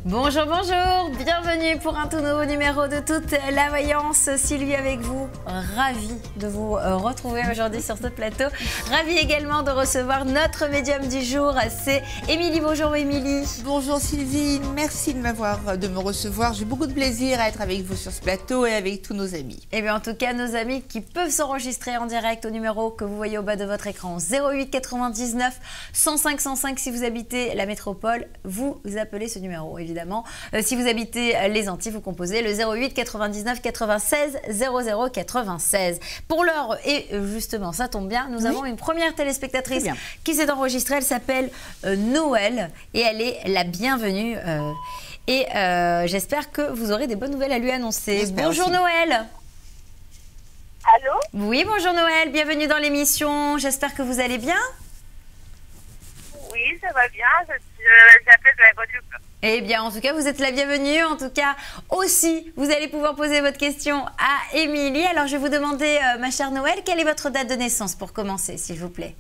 Bonjour, bonjour, bienvenue pour un tout nouveau numéro de toute la voyance. Sylvie avec vous, ravie de vous retrouver aujourd'hui sur ce plateau. Ravie également de recevoir notre médium du jour, c'est Émilie. Bonjour Émilie. Bonjour Sylvie, merci de me recevoir. J'ai beaucoup de plaisir à être avec vous sur ce plateau et avec tous nos amis. Et bien en tout cas, nos amis qui peuvent s'enregistrer en direct au numéro que vous voyez au bas de votre écran, 08 99 105 105 si vous habitez la métropole, vous appelez ce numéro évidemment. Si vous habitez les Antilles, vous composez le 08 99 96 00 96. Pour l'heure, et justement, ça tombe bien, nous avons une première téléspectatrice qui s'est enregistrée. Elle s'appelle Noël et elle est la bienvenue. J'espère que vous aurez des bonnes nouvelles à lui annoncer. Bonjour aussi. Noël. Allô? Oui, bonjour Noël, bienvenue dans l'émission. J'espère que vous allez bien. Oui, ça va bien. J'appelle de la Guadeloupe. Eh bien, en tout cas, vous êtes la bienvenue. En tout cas, aussi, vous allez pouvoir poser votre question à Émilie. Alors, je vais vous demander, ma chère Noël, quelle est votre date de naissance pour commencer, s'il vous plaît?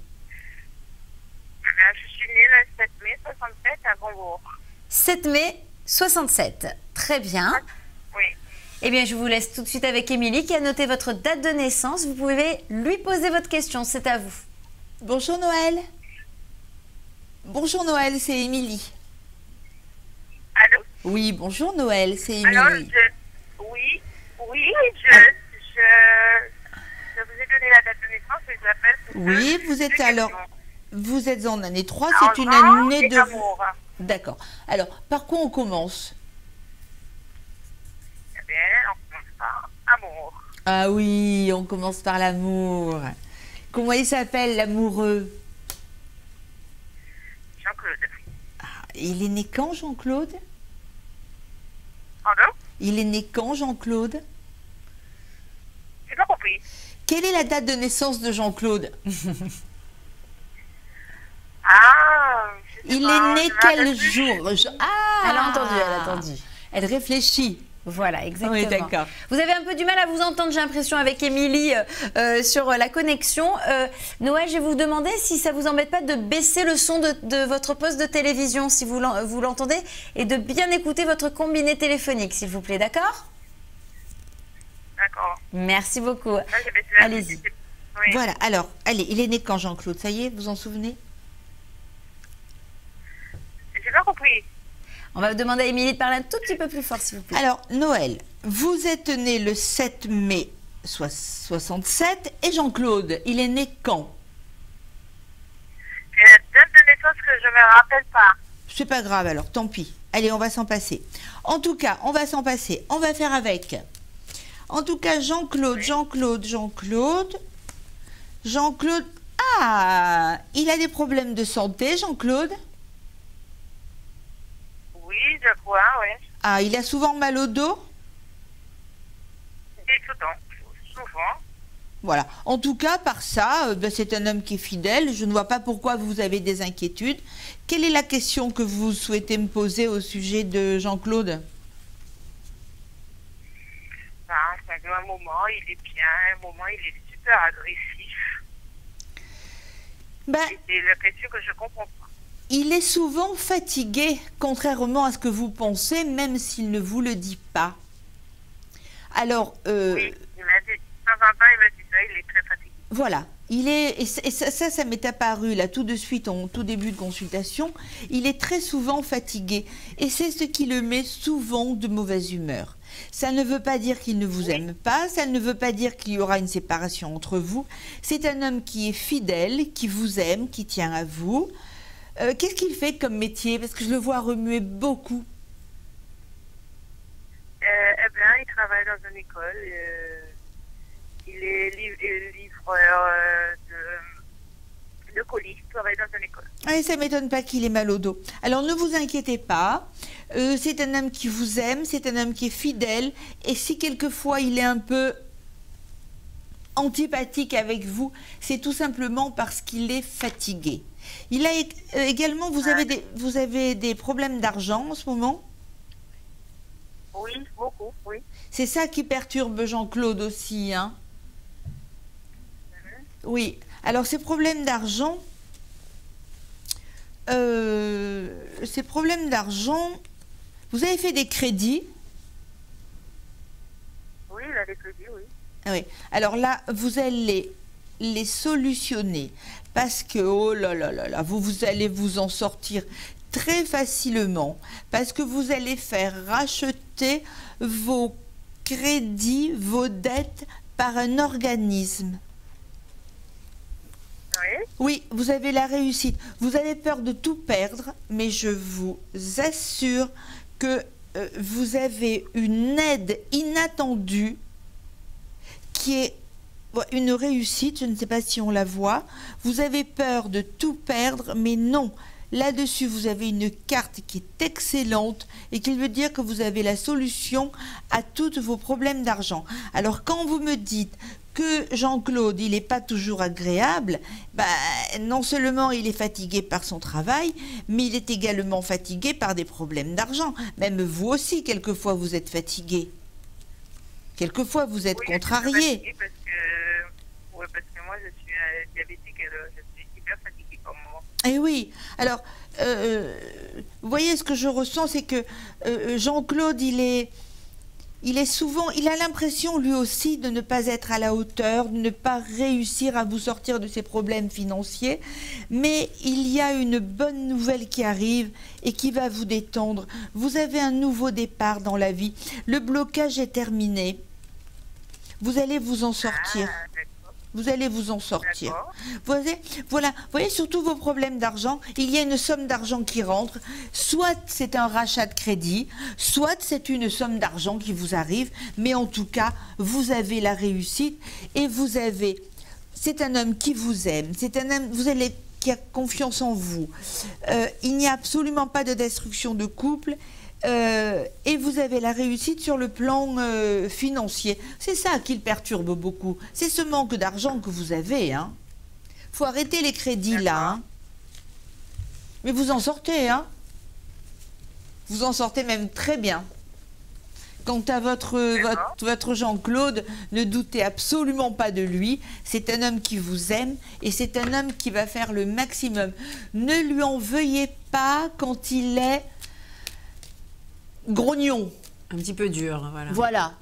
Je suis née le 7 mai 67 à Hambourg. 7 mai 67. Très bien. Oui. Eh bien, je vous laisse tout de suite avec Émilie qui a noté votre date de naissance. Vous pouvez lui poser votre question. C'est à vous. Bonjour Noël. Bonjour Noël, c'est Émilie. Allô? Oui, bonjour Noël, c'est Émilie. Alors, oui, je vous ai donné la date de naissance et j'appelle pour Oui, vous êtes en année 3, c'est une Argent année et de... amour. D'accord. Alors, par quoi on commence? Eh bien, on commence par amour. Ah oui, on commence par l'amour. Comment il s'appelle l'amoureux? Jean-Claude. Il est né quand, Jean-Claude? Pardon? Il est né quand, Jean-Claude? J'ai pas compris. Quelle est la date de naissance de Jean-Claude? Ah, je sais Il pas, est né je me quel rappelle plus. jour? Ah! Elle a entendu, elle a entendu. Elle réfléchit. Voilà, exactement. Oui, d'accord. Vous avez un peu du mal à vous entendre, j'ai l'impression, avec Émilie sur la connexion. Noël, je vais vous demander si ça vous embête pas de baisser le son de votre poste de télévision, si vous l'entendez, et de bien écouter votre combiné téléphonique, s'il vous plaît, d'accord? D'accord. Merci beaucoup. Là, j'ai baissé la Allez-y. musique. Oui. Voilà, alors, allez, il est né quand, Jean-Claude? Ça y est, vous en souvenez? J'ai pas compris. On va vous demander à Émilie de parler un tout petit peu plus fort, s'il vous plaît. Alors, Noël, vous êtes né le 7 mai 67 et Jean-Claude, il est né quand? C'est la date de naissance que je me rappelle pas. C'est pas grave alors, tant pis. Allez, on va s'en passer. En tout cas, on va s'en passer. On va faire avec. En tout cas, Jean-Claude, Jean-Claude. Ah, il a des problèmes de santé, Jean-Claude? Oui, je crois, oui. Ah, il a souvent mal au dos? Et tout le temps, souvent. Voilà. En tout cas, par ça, c'est un homme qui est fidèle. Je ne vois pas pourquoi vous avez des inquiétudes. Quelle est la question que vous souhaitez me poser au sujet de Jean-Claude? Ben, un moment, il est bien, un moment, il est super agressif. Ben, C'est la question que je comprends pas. il est souvent fatigué, contrairement à ce que vous pensez, même s'il ne vous le dit pas. Alors, Oui, il m'a dit, de temps en temps, il m'a dit ça, il est très fatigué. voilà. Il est, et ça m'est apparu là tout de suite en tout début de consultation. Il est très souvent fatigué et c'est ce qui le met souvent de mauvaise humeur. Ça ne veut pas dire qu'il ne vous aime pas, ça ne veut pas dire qu'il y aura une séparation entre vous. C'est un homme qui est fidèle, qui vous aime, qui tient à vous. Qu'est-ce qu'il fait comme métier? Parce que je le vois remuer beaucoup. Eh bien, il travaille dans une école. Il est livreur de colis. Il travaille dans une école. Ah, ça ne m'étonne pas qu'il ait mal au dos. Alors ne vous inquiétez pas. C'est un homme qui vous aime, c'est un homme qui est fidèle. Et si quelquefois il est un peu antipathique avec vous, c'est tout simplement parce qu'il est fatigué. Il a également, vous avez des problèmes d'argent en ce moment? Oui, beaucoup, oui. C'est ça qui perturbe Jean-Claude aussi, hein? Oui. Alors ces problèmes d'argent, Vous avez fait des crédits? Oui, il a des crédits, oui. Ah oui. Alors là, vous allez les solutionner parce que, oh là là là là, vous allez vous en sortir très facilement parce que vous allez faire racheter vos crédits, vos dettes par un organisme. Oui. Oui, vous avez la réussite. Vous avez peur de tout perdre, mais je vous assure que vous avez une aide inattendue qui est une réussite. Je ne sais pas si on la voit. Vous avez peur de tout perdre, mais non. Là-dessus, vous avez une carte qui est excellente et qui veut dire que vous avez la solution à tous vos problèmes d'argent. Alors, quand vous me dites que Jean-Claude, il n'est pas toujours agréable, non seulement il est fatigué par son travail, mais il est également fatigué par des problèmes d'argent. Même vous aussi, quelquefois, vous êtes fatigué. Quelquefois, vous êtes contrarié. Parce que moi, je suis diabétique et je suis hyper fatiguée par moment. Eh oui, alors, vous voyez, ce que je ressens, c'est que Jean-Claude, il est souvent, il a l'impression lui aussi de ne pas être à la hauteur, de ne pas réussir à vous sortir de ses problèmes financiers, mais il y a une bonne nouvelle qui arrive et qui va vous détendre. Vous avez un nouveau départ dans la vie, le blocage est terminé, vous allez vous en sortir. Vous allez vous en sortir. Voilà, vous voyez, surtout vos problèmes d'argent, il y a une somme d'argent qui rentre, soit c'est un rachat de crédit, soit c'est une somme d'argent qui vous arrive, mais en tout cas, vous avez la réussite et c'est un homme qui vous aime, c'est un homme, qui a confiance en vous. Il n'y a absolument pas de destruction de couple. Et vous avez la réussite sur le plan financier. C'est ça qui le perturbe beaucoup. C'est ce manque d'argent que vous avez. Faut arrêter les crédits là. Mais vous en sortez. Vous en sortez même très bien. Quant à votre Jean-Claude, ne doutez absolument pas de lui. C'est un homme qui vous aime et c'est un homme qui va faire le maximum. Ne lui en veuillez pas quand il est grognon. Un petit peu dur, voilà. Voilà.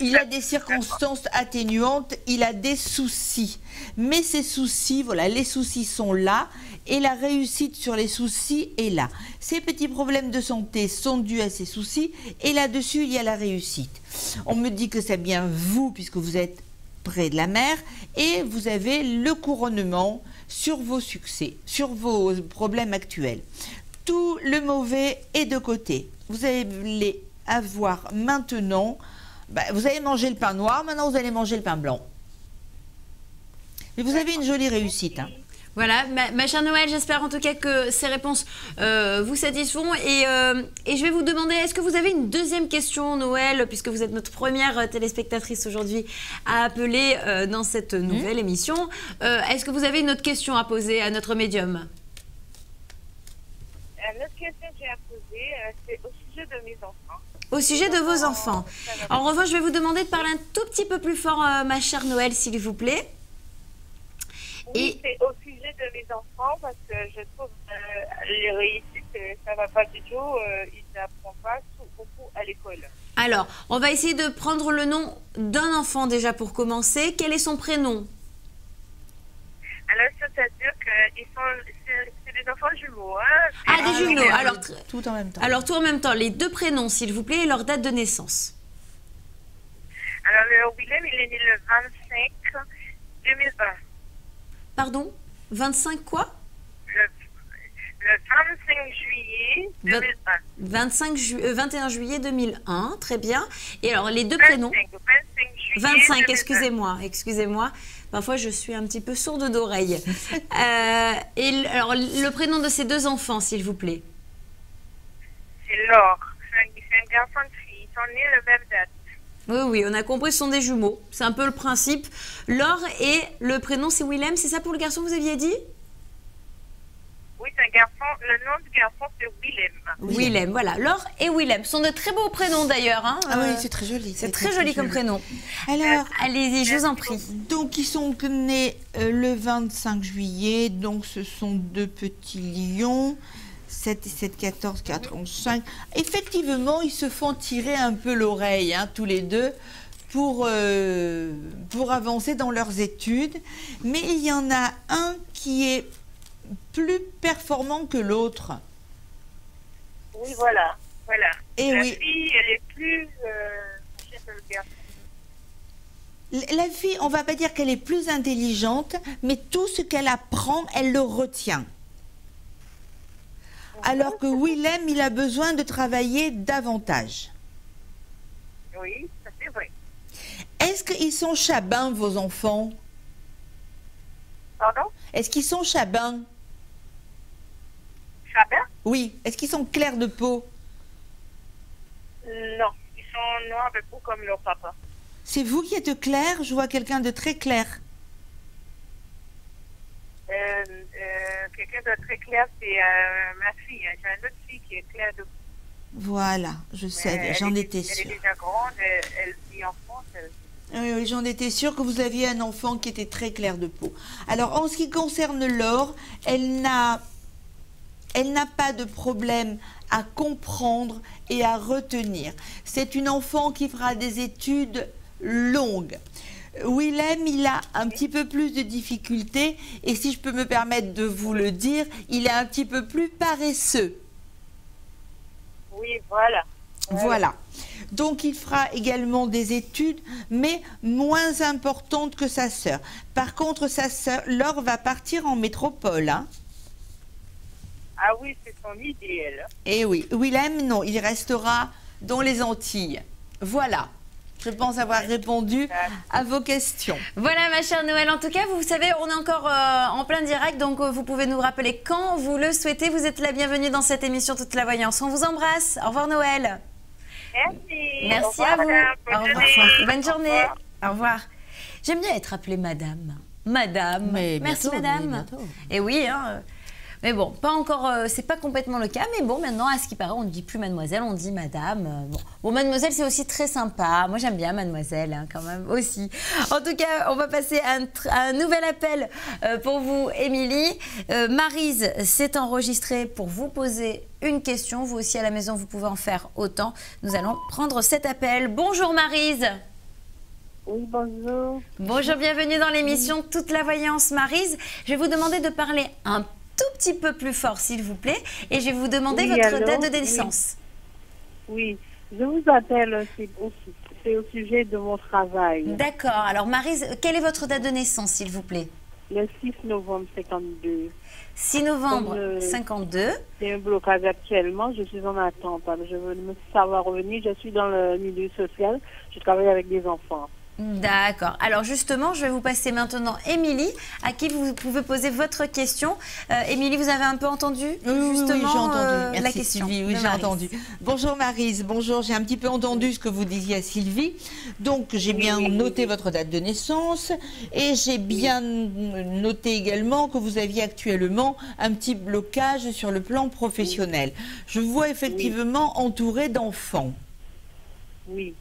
Il a des circonstances atténuantes, il a des soucis. Mais ces soucis, voilà, les soucis sont là et la réussite sur les soucis est là. Ces petits problèmes de santé sont dus à ces soucis et là-dessus, il y a la réussite. On me dit que c'est bien vous, puisque vous êtes près de la mer et vous avez le couronnement sur vos succès, sur vos problèmes actuels. Tout le mauvais est de côté. Vous allez avoir maintenant, vous avez mangé le pain noir, maintenant vous allez manger le pain blanc. Mais vous avez une jolie réussite. Voilà, ma chère Noël, j'espère en tout cas que ces réponses vous satisfont. Et je vais vous demander, est-ce que vous avez une deuxième question, Noël, puisque vous êtes notre première téléspectatrice aujourd'hui à appeler dans cette nouvelle émission. Est-ce que vous avez une autre question à poser à notre médium? L'autre question que j'ai à poser, c'est au sujet de mes enfants. Au sujet de vos enfants. En revanche, je vais vous demander de parler un tout petit peu plus fort, ma chère Noël, s'il vous plaît. Oui, c'est au sujet de mes enfants, parce que je trouve les réussites, ça ne va pas du tout. Ils n'apprennent pas beaucoup à l'école. Alors, on va essayer de prendre le nom d'un enfant déjà pour commencer. Quel est son prénom? Alors, c'est-à-dire que c'est des enfants jumeaux. Ah, des jumeaux. Alors, tout en même temps. Alors, tout en même temps. Les deux prénoms, s'il vous plaît, et leur date de naissance. Alors, le Willem, il est né le 25 2001. Pardon? 25 quoi? Le 25 juillet 2001. 21 juillet 2001, très bien. Et alors, les deux prénoms? 25, excusez-moi. Parfois, je suis un petit peu sourde d'oreille. Et alors, le prénom de ces deux enfants, s'il vous plaît? C'est Laure. C'est un garçon de fille. Ils sont nés la même date. Oui, on a compris, ce sont des jumeaux. C'est un peu le principe. Laure et le prénom, c'est Willem. C'est ça pour le garçon que vous aviez dit? Oui, c'est un garçon. Le nom du garçon, c'est Willem. Willem, voilà. Laure et Willem sont de très beaux prénoms d'ailleurs. Ah oui, c'est très joli. C'est très joli comme prénom. Alors, allez-y, je vous en prie. Donc, ils sont nés le 25 juillet. Donc, ce sont deux petits lions. 7 et 7, 14, 4, 11, 5. Effectivement, ils se font tirer un peu l'oreille, hein, tous les deux, pour avancer dans leurs études. Mais il y en a un qui est plus performant que l'autre. Oui, voilà. Voilà. Et la oui. fille, elle est plus... je sais pas le garçon. La fille, on va pas dire qu'elle est plus intelligente, mais tout ce qu'elle apprend, elle le retient. Alors que Willem, il a besoin de travailler davantage. Oui, ça c'est vrai. Est-ce qu'ils sont chabins, vos enfants? Pardon? Est-ce qu'ils sont chabins? Chabin? Oui. Est-ce qu'ils sont clairs de peau? Non, ils sont noirs de peau comme leur papa. C'est vous qui êtes clair? Je vois quelqu'un de très clair. Quelqu'un de très clair, c'est ma fille. Hein. J'ai une autre fille qui est claire de peau. Voilà, je sais, j'en étais Elle sûre. est déjà grande, elle vit en France. Oui, oui, j'en étais sûre que vous aviez un enfant qui était très clair de peau. Alors, en ce qui concerne Laure, elle n'a pas de problème à comprendre et à retenir. C'est une enfant qui fera des études longues. Willem, il a un petit peu plus de difficultés et si je peux me permettre de vous le dire, il est un petit peu plus paresseux. Oui, voilà. Voilà. Donc, il fera également des études, mais moins importantes que sa sœur. Par contre, sa sœur, Laure, va partir en métropole. Hein. Ah oui, c'est son idéal. Et oui. Willem, non, il restera dans les Antilles. Voilà. Je pense avoir répondu à vos questions. Voilà ma chère Noël, en tout cas vous savez on est encore en plein direct donc vous pouvez nous rappeler quand vous le souhaitez. Vous êtes la bienvenue dans cette émission Toute la Voyance. On vous embrasse, au revoir Noël. Merci. Merci Au revoir, à vous. madame. Au Bonne revoir. journée. Bonne journée. Au revoir. Au revoir. J'aime bien être appelée madame. Madame. Mais Merci bientôt, madame. mais bientôt. Et oui, hein, mais bon, pas encore, c'est pas complètement le cas, mais bon, maintenant, à ce qui paraît, on ne dit plus mademoiselle, on dit madame. Bon, mademoiselle, c'est aussi très sympa. Moi, j'aime bien mademoiselle, hein, quand même, aussi. En tout cas, on va passer à un nouvel appel pour vous, Émilie. Maryse s'est enregistrée pour vous poser une question. Vous aussi, à la maison, vous pouvez en faire autant. Nous allons prendre cet appel. Bonjour, Maryse. Oui, bonjour. Bonjour, bienvenue dans l'émission Toute la Voyance, Maryse. Je vais vous demander de parler un tout petit peu plus fort, s'il vous plaît, et je vais vous demander Oui, votre allô? date de naissance. Oui, je vous appelle, c'est au sujet de mon travail. D'accord. Alors, Maryse, quelle est votre date de naissance, s'il vous plaît? Le 6 novembre 52. 6 novembre Comme, 52. C'est un blocage actuellement, je suis en attente. Alors, je veux me savoir revenir, je suis dans le milieu social, je travaille avec des enfants. D'accord. Alors justement, je vais vous passer maintenant Émilie, à qui vous pouvez poser votre question. Émilie, vous avez un peu entendu justement oui, j'ai entendu. Merci, la question Sylvie, oui, de j'ai Maryse. entendu. Bonjour Maryse, bonjour, j'ai un petit peu entendu ce que vous disiez à Sylvie. Donc j'ai bien noté votre date de naissance et j'ai bien noté également que vous aviez actuellement un petit blocage sur le plan professionnel. Je vous vois effectivement entouré d'enfants. Oui.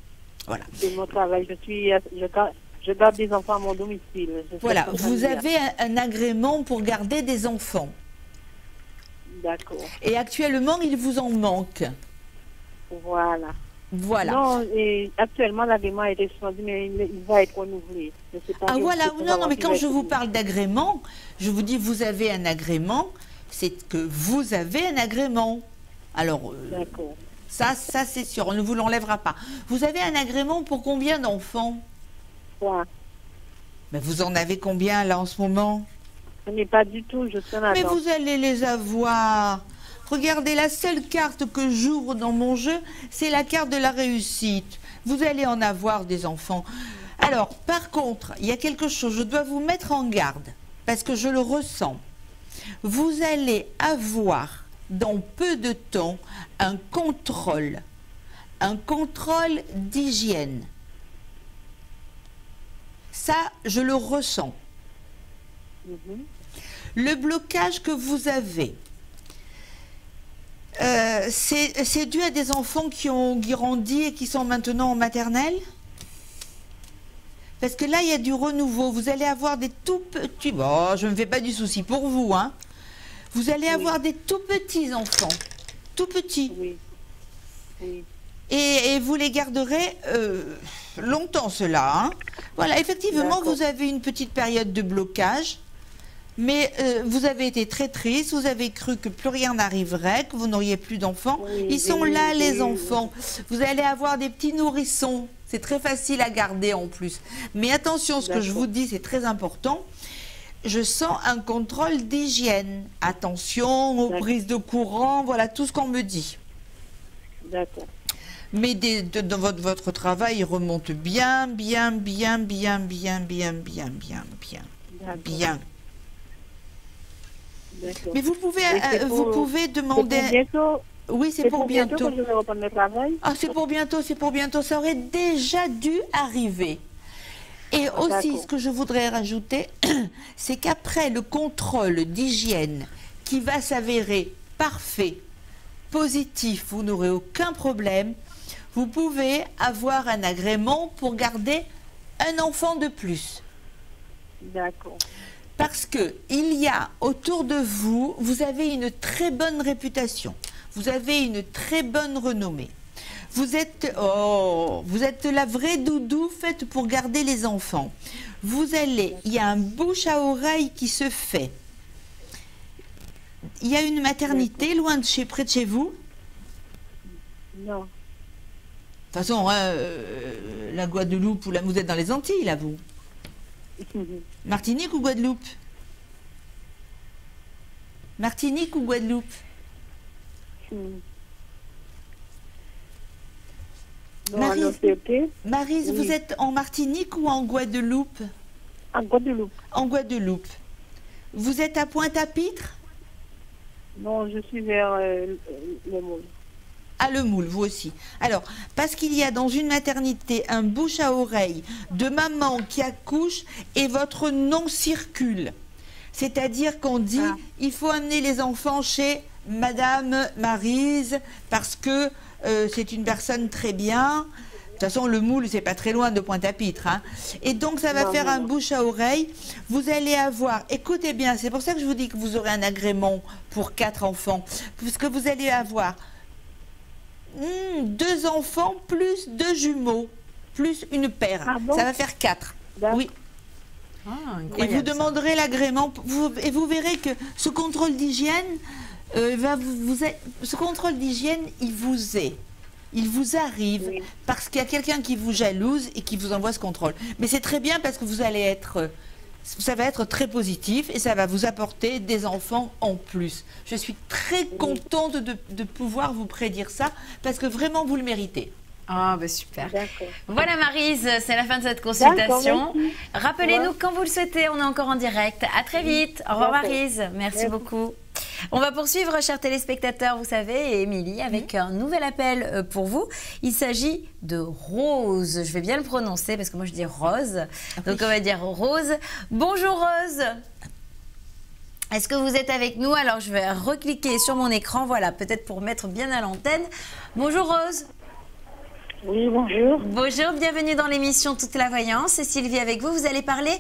Voilà. C'est mon travail. Je garde des enfants à mon domicile. Voilà, vous avez un agrément pour garder des enfants. D'accord. Et actuellement, il vous en manque. Voilà. Voilà. Non, et actuellement, l'agrément a été suspendu, mais il va être renouvelé. Je sais pas Ah si voilà, on peut non, non, mais savoir quand s'il je va vous être parle d'agrément, je vous dis vous avez un agrément, c'est que vous avez un agrément. Alors, renouvelé. D'accord. ça c'est sûr, on ne vous l'enlèvera pas. Vous avez un agrément pour combien d'enfants? 3. Mais vous en avez combien là en ce moment? Ce n'est pas du tout, je suis en Mais attente. vous allez les avoir. Regardez, la seule carte que j'ouvre dans mon jeu, c'est la carte de la réussite. Vous allez en avoir des enfants. Alors, par contre, il y a quelque chose, je dois vous mettre en garde, parce que je le ressens. Vous allez avoir, dans peu de temps, un contrôle d'hygiène. Ça, je le ressens. Mhm. Le blocage que vous avez, c'est dû à des enfants qui ont grandi et qui sont maintenant en maternelle? Parce que là, il y a du renouveau. Vous allez avoir des tout petits... Bon, je ne me fais pas du souci pour vous, hein. Vous allez avoir des tout petits enfants, tout petits. Oui. Oui. Et vous les garderez longtemps, ceux-là. Hein. Voilà, effectivement, vous avez une petite période de blocage, mais vous avez été très triste, vous avez cru que plus rien n'arriverait, que vous n'auriez plus d'enfants. Oui, Ils sont là, les enfants. Vous allez avoir des petits nourrissons. C'est très facile à garder en plus. Mais attention, ce que je vous dis, c'est très important. Je sens un contrôle d'hygiène. Attention aux prises de courant, voilà tout ce qu'on me dit. D'accord. Mais dans votre travail, il remonte bien. Mais vous pouvez demander... C'est pour bientôt. Oui, c'est pour bientôt. Que je vais reprendre le travail. Ah, c'est pour bientôt, c'est pour bientôt. Ça aurait déjà dû arriver. Et aussi, ce que je voudrais rajouter, c'est qu'après le contrôle d'hygiène qui va s'avérer parfait, positif, vous n'aurez aucun problème, vous pouvez avoir un agrément pour garder un enfant de plus. D'accord. Parce que il y a autour de vous, vous avez une très bonne réputation, vous avez une très bonne renommée. Vous êtes la vraie doudou faite pour garder les enfants. Il y a un bouche à oreille qui se fait. Il y a une maternité loin de près de chez vous? Non. De toute façon, la Guadeloupe, vous êtes dans les Antilles, là, vous? Martinique ou Guadeloupe? Martinique ou Guadeloupe? Maryse, vous êtes en Martinique ou en Guadeloupe? En Guadeloupe. En Guadeloupe. Vous êtes à Pointe-à-Pitre? Non, je suis vers le Moule. À Le Moule, vous aussi. Alors, parce qu'il y a dans une maternité un bouche à oreille de maman qui accouche et votre nom circule. C'est-à-dire qu'on dit, il faut amener les enfants chez Madame Maryse parce que c'est une personne très bien. De toute façon, Le Moule, c'est pas très loin de Pointe-à-Pitre. Hein. Et donc, ça va faire un bouche à oreille. Vous allez avoir, écoutez bien, c'est pour ça que je vous dis que vous aurez un agrément pour 4 enfants. Parce que vous allez avoir 2 enfants plus 2 jumeaux, plus une paire. Ça va faire 4. Oui. Et vous demanderez l'agrément. Et vous verrez que ce contrôle d'hygiène, ce contrôle d'hygiène, il vous arrive parce qu'il y a quelqu'un qui vous jalouse et qui vous envoie ce contrôle. Mais c'est très bien parce que ça va être très positif et ça va vous apporter des enfants en plus. Je suis très contente de pouvoir vous prédire ça parce que vraiment vous le méritez. Ah, bah super. Voilà Maryse, c'est la fin de cette consultation. Rappelez-nous quand vous le souhaitez, on est encore en direct. À très vite. Au revoir Maryse, merci beaucoup. On va poursuivre, chers téléspectateurs, vous savez, et Émilie, avec un nouvel appel pour vous. Il s'agit de Rose. Je vais bien le prononcer parce que moi je dis Rose. Donc on va dire Rose. Bonjour Rose. Est-ce que vous êtes avec nous? Alors je vais recliquer sur mon écran, voilà, peut-être pour mettre bien à l'antenne. Bonjour Rose. Oui, bonjour. Bonjour, bienvenue dans l'émission Toute la Voyance. C'est Sylvie avec vous. Vous allez parler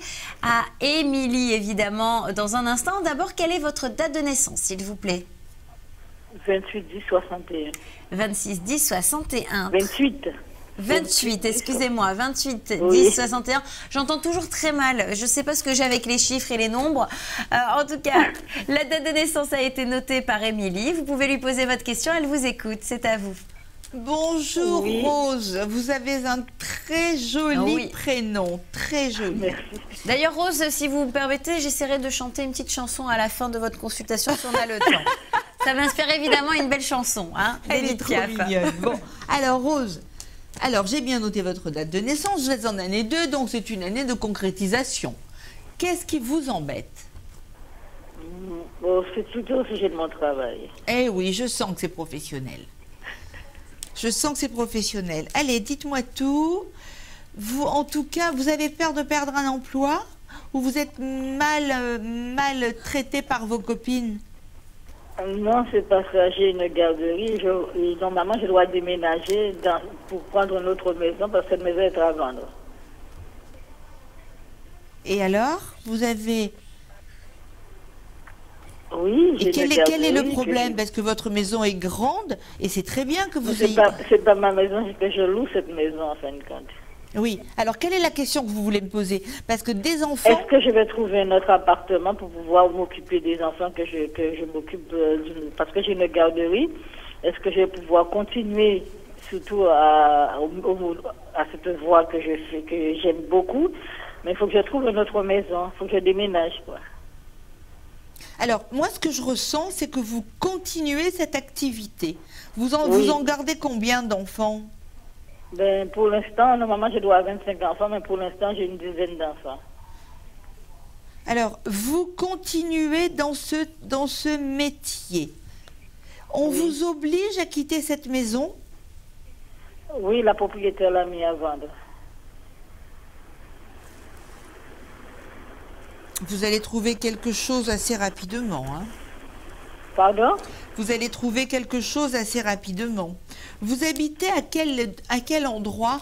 à Émilie, évidemment, dans un instant. D'abord, quelle est votre date de naissance, s'il vous plaît? 28-10-61. 26-10-61. 28, excusez-moi, 28-10-61. J'entends toujours très mal. Je ne sais pas ce que j'ai avec les chiffres et les nombres. En tout cas, la date de naissance a été notée par Émilie. Vous pouvez lui poser votre question. Elle vous écoute. C'est à vous. Bonjour Rose, vous avez un très joli prénom, très joli. Merci. D'ailleurs Rose, si vous me permettez, j'essaierai de chanter une petite chanson à la fin de votre consultation si on a le temps. Ça m'inspire évidemment une belle chanson. Hein, elle est trop mignonne. Bon, alors Rose, j'ai bien noté votre date de naissance, vous êtes en année 2, donc c'est une année de concrétisation. Qu'est-ce qui vous embête? C'est plutôt au sujet de mon travail. Eh oui, je sens que c'est professionnel. Je sens que c'est professionnel. Allez, dites-moi tout. Vous, en tout cas, vous avez peur de perdre un emploi ou vous êtes mal traité par vos copines? Non, c'est pas ça. J'ai une garderie. Normalement, je dois déménager pour prendre une autre maison parce que cette maison est à vendre. Et alors, vous avez... Oui, Et quel est le problème? Parce que votre maison est grande et c'est très bien que vous ayez... C'est pas ma maison, c'est que je loue cette maison en fin de compte. Oui. Alors, quelle est la question que vous voulez me poser? Parce que des enfants... Est-ce que je vais trouver un autre appartement pour pouvoir m'occuper des enfants que je m'occupe parce que j'ai une garderie? Est-ce que je vais pouvoir continuer surtout à cette voie que je fais, que j'aime beaucoup? Mais il faut que je trouve une autre maison, il faut que je déménage, quoi. Alors, moi, ce que je ressens, c'est que vous continuez cette activité. Vous en gardez combien d'enfants? Ben, pour l'instant, normalement, je dois avoir 25 enfants, mais pour l'instant, j'ai une dizaine d'enfants. Alors, vous continuez dans ce métier. On vous oblige à quitter cette maison? Oui, la propriétaire l'a mis à vendre. Vous allez trouver quelque chose assez rapidement, hein? Pardon? Vous allez trouver quelque chose assez rapidement. Vous habitez à quel endroit?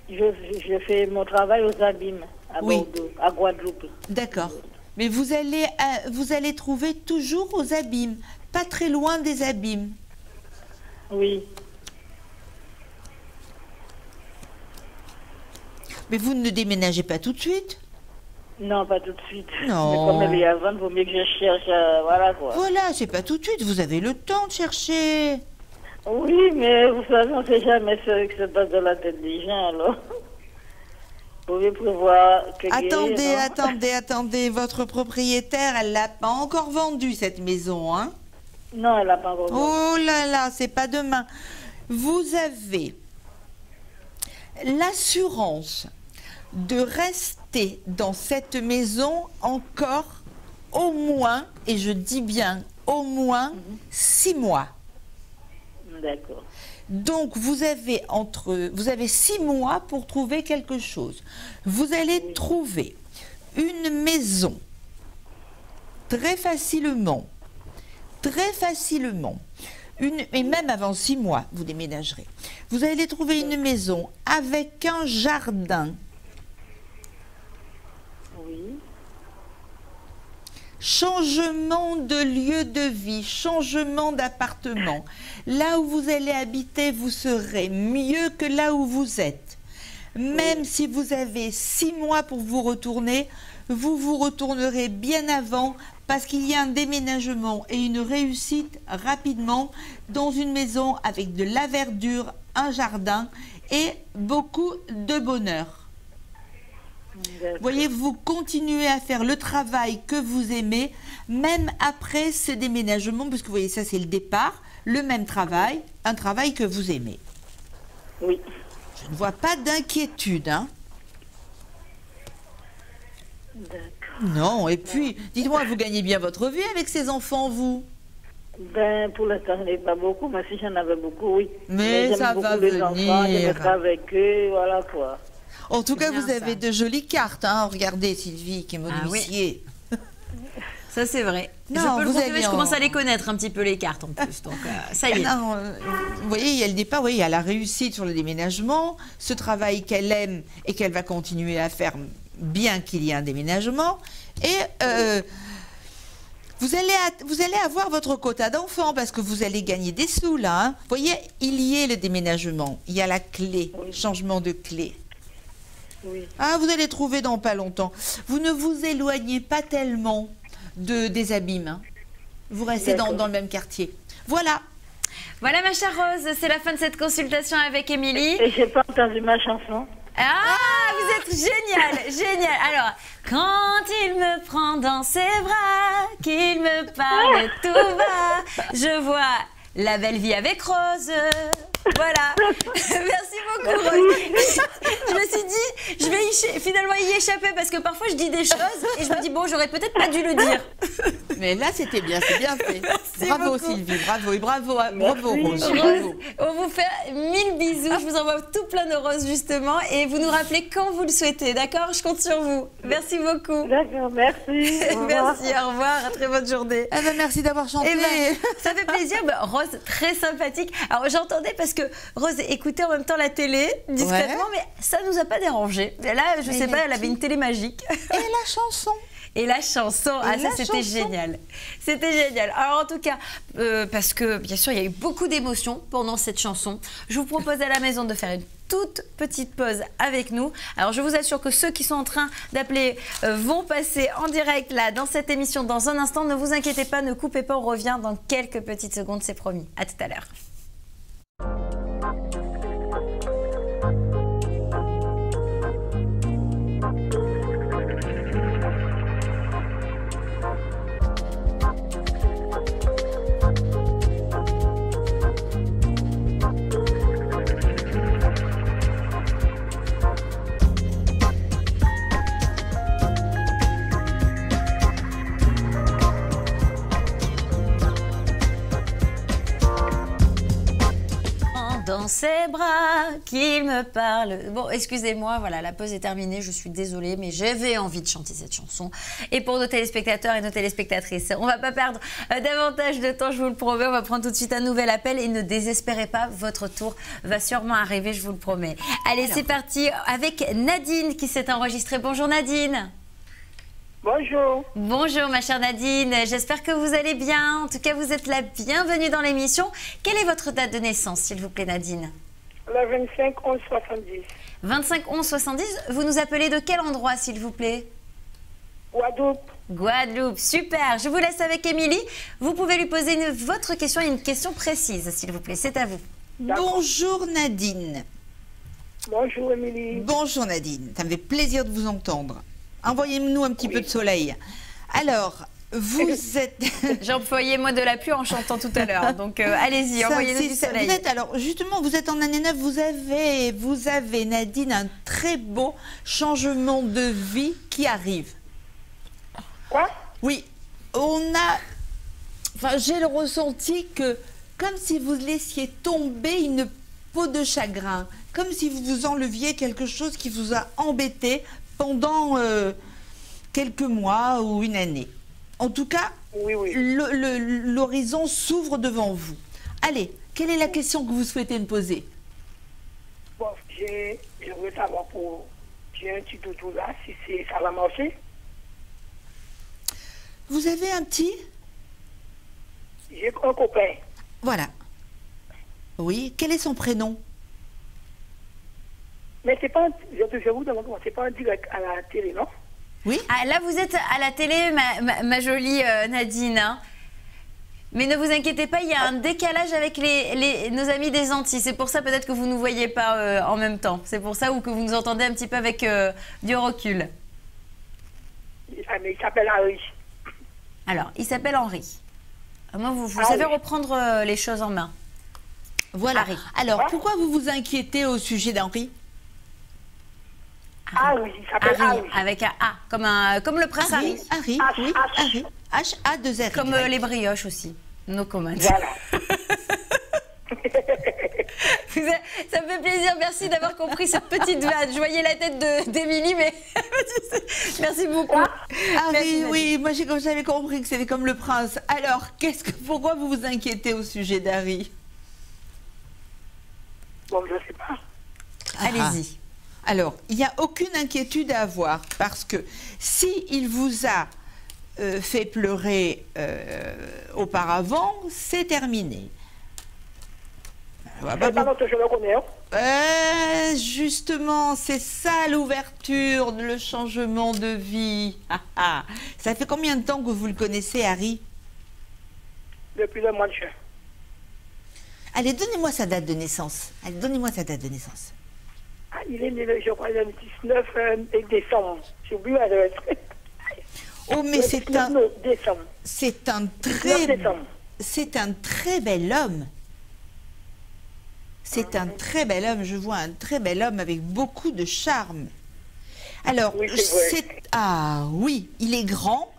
Je fais mon travail aux Abîmes, à Bordeaux, à Guadeloupe. D'accord. Mais vous allez trouver toujours aux Abîmes, pas très loin des Abîmes. Oui. Mais vous ne déménagez pas tout de suite? Non, pas tout de suite. Non. Mais comme elle est à vendre, il vaut mieux que je cherche, voilà quoi. Voilà, c'est pas tout de suite, vous avez le temps de chercher. Oui, mais vous savez, on ne sait jamais ce qui se passe dans la tête des gens, alors. Vous pouvez prévoir que... Attendez, votre propriétaire, elle l'a pas encore vendue, cette maison, hein? Non, elle l'a pas encore vendue. Oh là là, c'est pas demain. Vous avez l'assurance de rester dans cette maison encore au moins, et je dis bien au moins, 6 mois. D'accord. Donc vous avez 6 mois pour trouver quelque chose. Vous allez trouver une maison très facilement, et même avant 6 mois, vous déménagerez. Vous allez trouver une maison avec un jardin. Oui. Changement de lieu de vie, changement d'appartement. Là où vous allez habiter, vous serez mieux que là où vous êtes. Même si vous avez 6 mois pour vous retourner, vous vous retournerez bien avant parce qu'il y a un déménagement et une réussite rapidement dans une maison avec de la verdure, un jardin et beaucoup de bonheur. Voyez, vous continuez à faire le travail que vous aimez, même après ce déménagement, parce que vous voyez, ça c'est le départ, le même travail, un travail que vous aimez. Oui. Je ne vois pas d'inquiétude, hein? D'accord. Non, et puis, dites-moi, vous gagnez bien votre vie avec ces enfants, vous? Ben, pour l'instant, je n'ai pas beaucoup, mais si j'en avais beaucoup, oui. Mais ça va venir. Enfants, j'aime pas avec eux, voilà quoi. En tout cas, bien, vous avez de jolies cartes, hein? Regardez, Sylvie, qui est menuisier. Ça, c'est vrai. Non, je peux le vous confirmer, allez je en- commence à les connaître un petit peu, les cartes, en plus. Donc, ça y est. Non, vous voyez, il y a le départ, oui, il y a la réussite sur le déménagement, ce travail qu'elle aime et qu'elle va continuer à faire bien qu'il y ait un déménagement. Et vous allez avoir votre quota d'enfants parce que vous allez gagner des sous là. Hein. Vous voyez, il y est le déménagement, il y a la clé, changement de clé. Oui. Ah, vous allez trouver dans pas longtemps. Vous ne vous éloignez pas tellement des Abîmes. Hein. Vous restez dans le même quartier. Voilà. Voilà, ma chère Rose, c'est la fin de cette consultation avec Émilie. Et j'ai pas entendu ma chanson. Ah, vous êtes génial, génial. Alors, quand il me prend dans ses bras, qu'il me parle tout bas, je vois la belle vie avec Rose. Voilà. Merci beaucoup, Rose. Je me suis dit, je vais finalement y échapper parce que parfois je dis des choses et je me dis, bon, j'aurais peut-être pas dû le dire. Mais là, c'était bien, c'est bien fait. Merci Bravo beaucoup. Sylvie, bravo et bravo, bravo Rose. Rose, Bravo. on vous fait 1000 bisous. Je vous envoie tout plein de roses, justement. Et vous nous rappelez quand vous le souhaitez, d'accord? Je compte sur vous. Merci beaucoup. D'accord, merci. Au revoir. Merci, au revoir. À très bonne journée. Eh ben, merci d'avoir chanté. Eh ben, ça fait plaisir. Ben, Rose, très sympathique. Alors, j'entendais parce que Rose écoutait en même temps la télé, discrètement, mais ça nous a pas dérangé. Et là, je sais pas, elle avait une télé magique. Et la chanson? Et la chanson, ça c'était génial. C'était génial. Alors en tout cas, parce que bien sûr il y a eu beaucoup d'émotions pendant cette chanson, je vous propose à la maison de faire une toute petite pause avec nous. Alors je vous assure que ceux qui sont en train d'appeler vont passer en direct là dans cette émission dans un instant. Ne vous inquiétez pas, ne coupez pas, on revient dans quelques petites secondes, c'est promis. À tout à l'heure. Dans ses bras, qu'il me parle. Bon, excusez-moi, voilà, la pause est terminée, je suis désolée, mais j'avais envie de chanter cette chanson. Et pour nos téléspectateurs et nos téléspectatrices, on va pas perdre davantage de temps, je vous le promets. On va prendre tout de suite un nouvel appel et ne désespérez pas, votre tour va sûrement arriver, je vous le promets. Allez, c'est parti avec Nadine qui s'est enregistrée. Bonjour Nadine. Bonjour. Bonjour ma chère Nadine, j'espère que vous allez bien. En tout cas, vous êtes la bienvenue dans l'émission. Quelle est votre date de naissance, s'il vous plaît Nadine? Le 25 11 70. 25 11 70, vous nous appelez de quel endroit, s'il vous plaît? Guadeloupe. Guadeloupe, super. Je vous laisse avec Émilie. Vous pouvez lui poser votre question et une question précise, s'il vous plaît. C'est à vous. Bonjour Nadine. Bonjour Émilie. Bonjour Nadine, ça me fait plaisir de vous entendre. Envoyez-nous un petit peu de soleil. Alors, vous êtes... J'ai employé moi de la pluie en chantant tout à l'heure, donc allez-y, envoyez-nous du soleil. Alors, justement, vous êtes en année 9, vous avez, Nadine, un très beau changement de vie qui arrive. Quoi? Oui, j'ai le ressenti que, comme si vous laissiez tomber une peau de chagrin, comme si vous vous enleviez quelque chose qui vous a embêté pendant quelques mois ou une année. En tout cas, oui. l'horizon s'ouvre devant vous. Allez, quelle est la question que vous souhaitez me poser? Bon, je voudrais savoir j'ai un petit doudou là, si ça va marcher. Vous avez un petit? J'ai un copain. Voilà. Oui, quel est son prénom? Mais c'est pas, je vous demande, c'est pas en direct à la télé, non? Oui. Ah, là, vous êtes à la télé, ma jolie Nadine. Hein. Mais ne vous inquiétez pas, il y a un décalage avec nos amis des Antilles. C'est pour ça peut-être que vous ne nous voyez pas en même temps. C'est pour ça ou que vous nous entendez un petit peu avec du recul. Ah, mais il s'appelle Henri. Alors, il s'appelle Henri. Moi, vous savez reprendre les choses en main. Voilà. Henri. Alors, pourquoi vous vous inquiétez au sujet d'Henri? Harry, il s'appelle Harry. Avec un A, comme le prince Harry. Harry, oui, Harry. H-A-2-R. Comme les brioches aussi. No comment. Voilà. Ça me fait plaisir, merci d'avoir compris cette petite vanne. Je voyais la tête d'Émilie, mais merci beaucoup. Harry, oui, moi j'avais compris que c'était comme le prince. Alors, pourquoi vous vous inquiétez au sujet d'Harry? Bon, je ne sais pas. Allez-y. Alors, il n'y a aucune inquiétude à avoir parce que s'il vous a fait pleurer auparavant, c'est terminé. Pas que je le connais. Justement, c'est ça l'ouverture, le changement de vie. Ça fait combien de temps que vous le connaissez, Harry? Depuis le mois de juin. Allez, donnez-moi sa date de naissance. Allez, donnez-moi sa date de naissance. Ah, il est né, je crois, le 19 décembre. J'ai oublié l'adresse. Oh, mais c'est un très bel homme. C'est un très bel homme. Je vois un très bel homme avec beaucoup de charme. Alors, oui, c'est vrai. Ah oui, il est grand.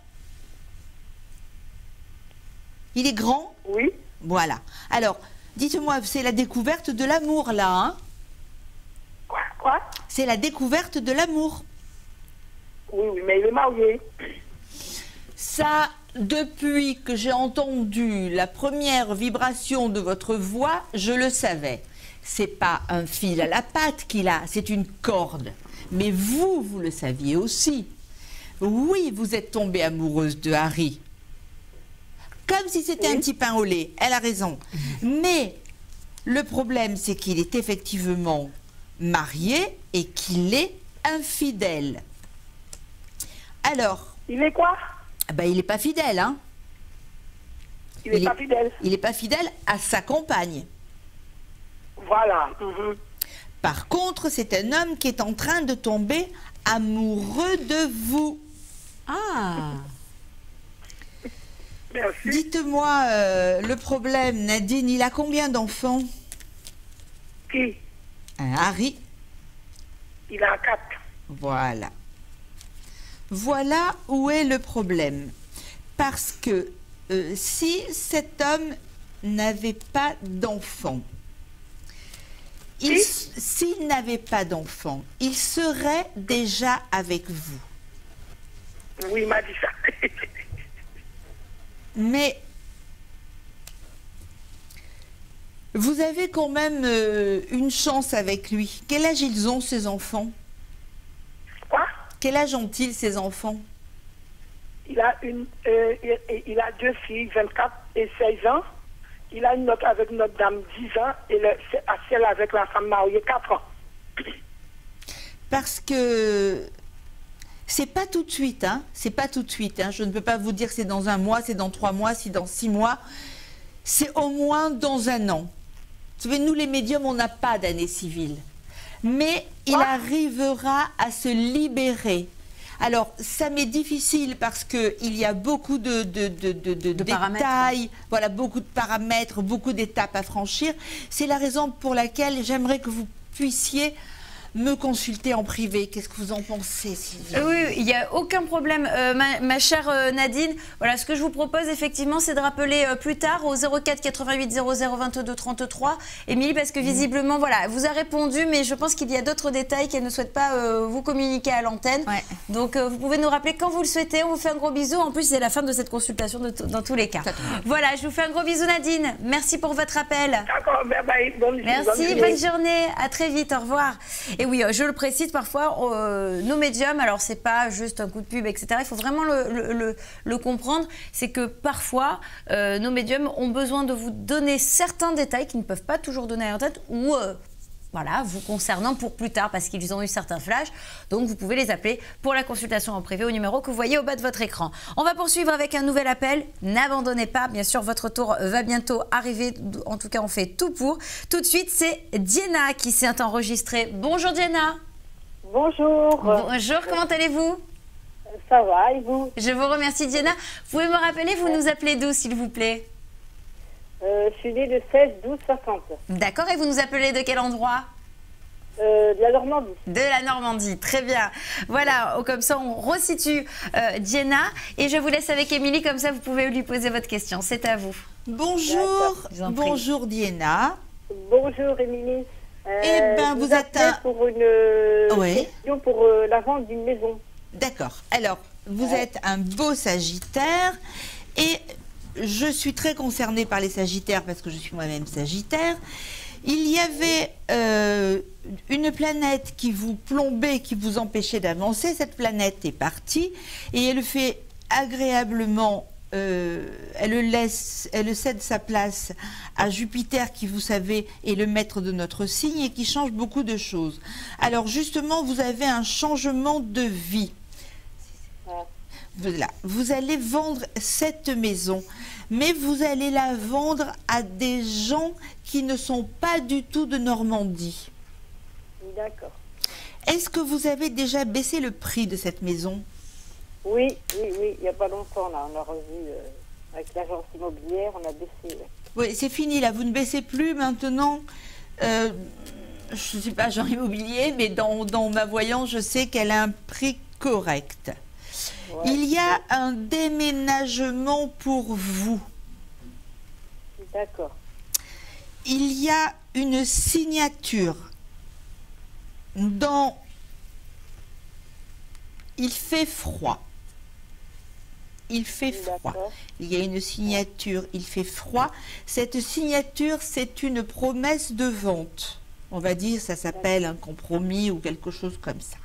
Il est grand? Oui. Voilà. Alors, dites-moi, c'est la découverte de l'amour, là, hein? Quoi? C'est la découverte de l'amour. Oui, mais il est marié. Ça, depuis que j'ai entendu la première vibration de votre voix, je le savais. C'est pas un fil à la patte qu'il a, c'est une corde. Mais vous le saviez aussi. Oui, vous êtes tombée amoureuse de Harry. Comme si c'était un petit pain au lait. Elle a raison. Mais le problème, c'est qu'il est effectivement marié et qu'il est infidèle. Alors... Il est quoi? Ben, il n'est pas fidèle, hein. Il n'est pas fidèle. Il n'est pas fidèle à sa compagne. Voilà. Par contre, c'est un homme qui est en train de tomber amoureux de vous. Ah. Merci. Dites-moi, le problème, Nadine, il a combien d'enfants? Qui? Harry. Il a 4. Voilà. Voilà où est le problème. Parce que si cet homme n'avait pas d'enfants, s'il n'avait pas d'enfants, il serait déjà avec vous. Oui, il m'a dit ça. Mais vous avez quand même une chance avec lui. Quel âge ils ont, ces enfants? Quoi? Quel âge ont-ils, ces enfants? Il a 2 filles, 24 et 16 ans. Il a une autre avec notre dame, 10 ans. Et celle avec la femme mariée, 4 ans. Parce que c'est pas tout de suite, hein. C'est pas tout de suite, hein. Je ne peux pas vous dire c'est dans 1 mois, c'est dans 3 mois, c'est dans 6 mois. C'est au moins dans 1 an. Vous savez, nous les médiums, on n'a pas d'année civile. Mais il arrivera à se libérer. Alors, ça m'est difficile parce qu'il y a beaucoup de détails, voilà, beaucoup de paramètres, beaucoup d'étapes à franchir. C'est la raison pour laquelle j'aimerais que vous puissiez me consulter en privé. Qu'est-ce que vous en pensez, Sylvie? Oui, il n'y a aucun problème, ma chère Nadine. Voilà, ce que je vous propose, effectivement, c'est de rappeler plus tard au 04 88 00 22 33, Émilie, parce que visiblement, voilà, elle vous a répondu, mais je pense qu'il y a d'autres détails qu'elle ne souhaite pas vous communiquer à l'antenne. Ouais. Donc, vous pouvez nous rappeler quand vous le souhaitez. On vous fait un gros bisou. En plus, c'est la fin de cette consultation dans tous les cas. Voilà, je vous fais un gros bisou, Nadine. Merci pour votre appel. D'accord, bye. Merci, bonne journée. À très vite, au revoir. Et oui, je le précise, parfois, nos médiums, alors c'est pas juste un coup de pub, etc. Il faut vraiment le comprendre. C'est que parfois, nos médiums ont besoin de vous donner certains détails qu'ils ne peuvent pas toujours donner à leur tête ou voilà, vous concernant pour plus tard parce qu'ils ont eu certains flashs. Donc, vous pouvez les appeler pour la consultation en privé au numéro que vous voyez au bas de votre écran. On va poursuivre avec un nouvel appel. N'abandonnez pas. Bien sûr, votre tour va bientôt arriver. En tout cas, on fait tout pour. Tout de suite, c'est Diana qui s'est enregistrée. Bonjour, Diana. Bonjour. Bonjour, comment allez-vous? Ça va, et vous? Je vous remercie, Diana. Vous pouvez me rappeler, vous nous appelez d'où, s'il vous plaît? Je suis née le 16-12-60. D'accord, et vous nous appelez de quel endroit? De la Normandie. De la Normandie, très bien. Voilà, comme ça on resitue Diana. Et je vous laisse avec Émilie, comme ça vous pouvez lui poser votre question. C'est à vous. Bonjour, bonjour Diana. Bonjour Émilie. Eh bien, vous êtes pour une question pour la vente d'une maison. D'accord. Alors, vous êtes un beau Sagittaire et je suis très concernée par les Sagittaires parce que je suis moi-même Sagittaire. Il y avait une planète qui vous plombait, qui vous empêchait d'avancer. Cette planète est partie et elle fait agréablement, elle cède sa place à Jupiter qui, vous savez, est le maître de notre signe et qui change beaucoup de choses. Alors justement, vous avez un changement de vie. Voilà. Vous allez vendre cette maison, mais vous allez la vendre à des gens qui ne sont pas du tout de Normandie. D'accord. Est-ce que vous avez déjà baissé le prix de cette maison? Oui, il n'y a pas longtemps, là, on a revu avec l'agence immobilière, on a baissé. Oui, c'est fini, là, vous ne baissez plus maintenant. Je ne suis pas agent immobilier, mais dans ma voyance, je sais qu'elle a un prix correct. Ouais, il y a un déménagement pour vous. D'accord. Il y a une signature dans... Il fait froid. Il fait froid. Il y a une signature, il fait froid. Cette signature, c'est une promesse de vente. On va dire, ça s'appelle un compromis ou quelque chose comme ça.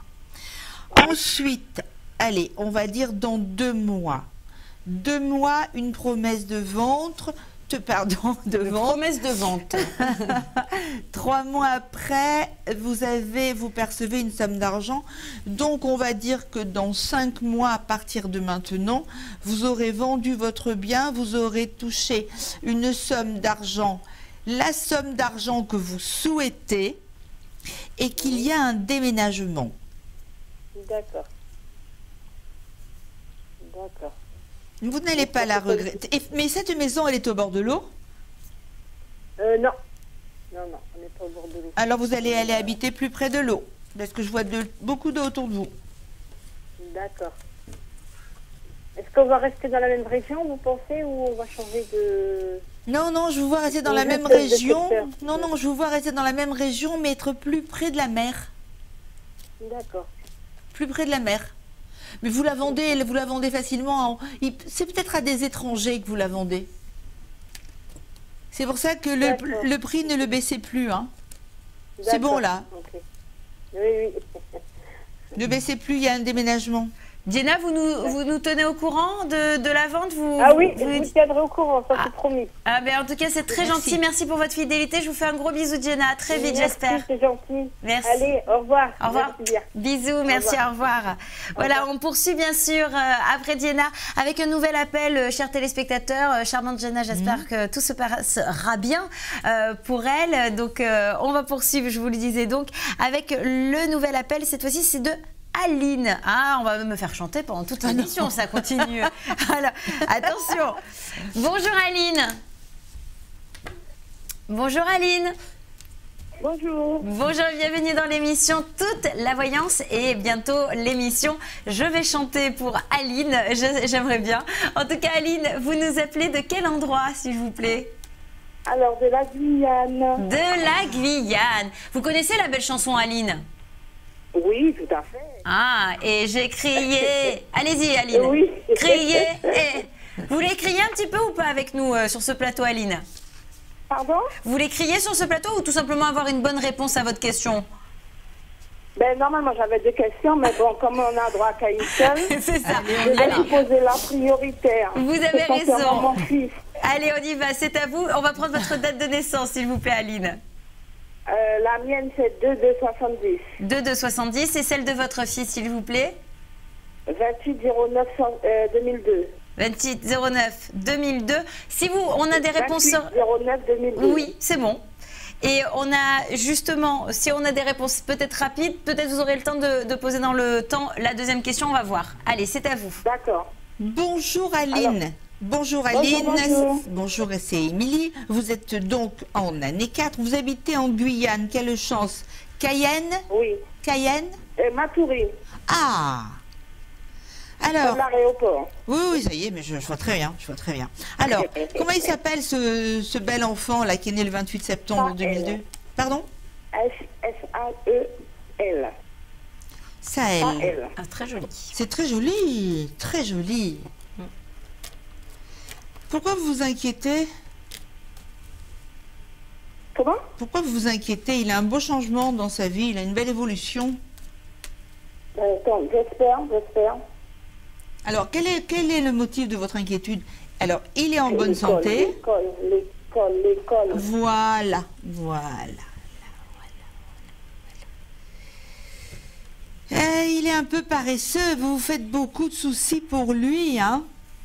Ensuite, allez, on va dire dans 2 mois. 2 mois, une promesse de ventre, pardon, de vente. Promesse de vente. 3 mois après, vous percevez une somme d'argent. Donc, on va dire que dans 5 mois, à partir de maintenant, vous aurez vendu votre bien, vous aurez touché une somme d'argent, la somme d'argent que vous souhaitez, et qu'il y a un déménagement. D'accord. D'accord. Vous n'allez pas la regretter. Mais cette maison, elle est au bord de l'eau? Non. Non, on n'est pas au bord de l'eau. Alors, vous allez aller habiter plus près de l'eau. Parce que je vois beaucoup d'eau autour de vous. D'accord. Est-ce qu'on va rester dans la même région, vous pensez, ou on va changer de... Non, je vous vois rester dans la même de région. secteur. Non, je vous vois rester dans la même région, mais être plus près de la mer. D'accord. Plus près de la mer. Mais vous la vendez facilement. C'est peut-être à des étrangers que vous la vendez. C'est pour ça que le prix ne le baissez plus. Hein. C'est bon là. Okay. Oui. Ne baissez plus, il y a un déménagement. Diana, vous nous tenez au courant de la vente Ah oui, je vous tiendrai au courant, ça c'est promis. Ah ben en tout cas, c'est très gentil. Merci pour votre fidélité. Je vous fais un gros bisou, Diana. À très vite, Merci, j'espère. c'est gentil. Merci. Allez, au revoir. Au revoir. Merci bien. Bisous, merci, au revoir. Voilà, on poursuit bien sûr après Diana avec un nouvel appel, chers téléspectateurs. Charmante Diana, j'espère que tout se passera bien pour elle. Donc, on va poursuivre, je vous le disais donc, avec le nouvel appel. Cette fois-ci, c'est de Aline. Ah, on va me faire chanter pendant toute l'émission, ça continue. Alors, attention. Bonjour Aline. Bonjour Aline. Bonjour. Bonjour, bienvenue dans l'émission Toute la Voyance et bientôt l'émission Je vais chanter pour Aline. J'aimerais bien. En tout cas, Aline, vous nous appelez de quel endroit, s'il vous plaît? Alors, de la Guyane. De la Guyane. Vous connaissez la belle chanson Aline? Oui, tout à fait. Ah, et j'ai crié. Allez-y, Aline. Oui. Criez. Vous voulez crier un petit peu ou pas avec nous sur ce plateau, Aline? Pardon? Vous voulez crier sur ce plateau ou tout simplement avoir une bonne réponse à votre question? Ben, normalement, j'avais 2 questions, mais bon, comme on a droit qu'à une seule, C'est ça. je vais vous poser la prioritaire. Vous avez C'est concernant raison. mon fils. Allez, on y va, c'est à vous. On va prendre votre date de naissance, s'il vous plaît, Aline. La mienne, c'est 2-2-70. 2-2-70 et celle de votre fils, s'il vous plaît. 28-09-2002. 28-09-2002. Si on a des réponses... 28-09-2002. Oui, c'est bon. Et on a justement, si on a des réponses peut-être rapides, peut-être vous aurez le temps de poser dans le temps la deuxième question, on va voir. Allez, c'est à vous. D'accord. Bonjour Aline. Bonjour Aline. Bonjour. Bonjour, c'est Émilie. Vous êtes donc en année 4. Vous habitez en Guyane. Quelle chance. Cayenne? Oui. Cayenne? Matoury. Ah! Comme Alors, l'aéroport. oui, ça y est, mais je vois très bien, Alors, comment il s'appelle ce bel enfant là qui est né le 28 septembre 2002? Pardon? S-A-E-L. Sahel. Ah, très joli. C'est très joli, très joli. Pourquoi vous vous inquiétez? Comment? Pourquoi vous vous inquiétez? Il a un beau changement dans sa vie, il a une belle évolution. J'espère. Alors, quel est le motif de votre inquiétude? Alors, il est en bonne santé. L'école. Voilà. Il est un peu paresseux. Vous vous faites beaucoup de soucis pour lui, hein?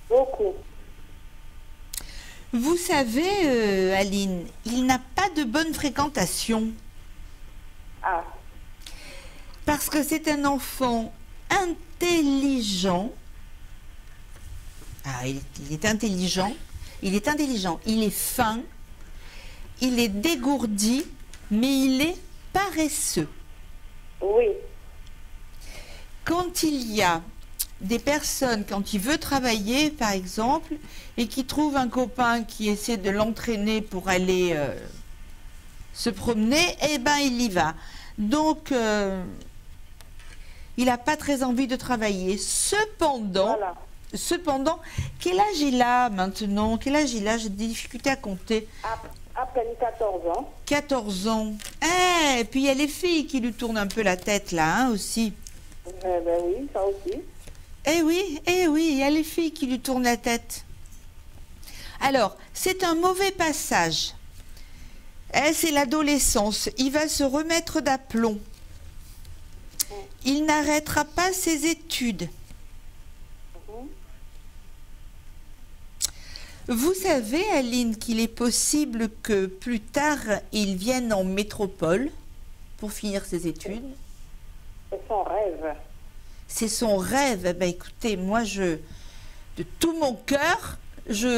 Beaucoup. Vous savez, Aline, il n'a pas de bonne fréquentation. Ah. Parce que c'est un enfant intelligent. Ah, il est intelligent. Il est fin. Il est dégourdi, mais il est paresseux. Oui. Quand il y a des personnes, quand il veut travailler, par exemple, et qui trouve un copain qui essaie de l'entraîner pour aller se promener, eh ben il y va. Donc, il n'a pas très envie de travailler. Cependant, quel âge il a maintenant? Quel âge il a? J'ai des difficultés à compter. À peine 14 ans. 14 ans. Et puis il y a les filles qui lui tournent un peu la tête là, hein, aussi. Ben oui, ça aussi. Eh oui, il y a les filles qui lui tournent la tête. Alors, c'est un mauvais passage. C'est l'adolescence. Il va se remettre d'aplomb. Il n'arrêtera pas ses études. Vous savez, Aline, qu'il est possible que plus tard, il vienne en métropole pour finir ses études. C'est son rêve. C'est son rêve. Eh ben, écoutez, moi, de tout mon cœur,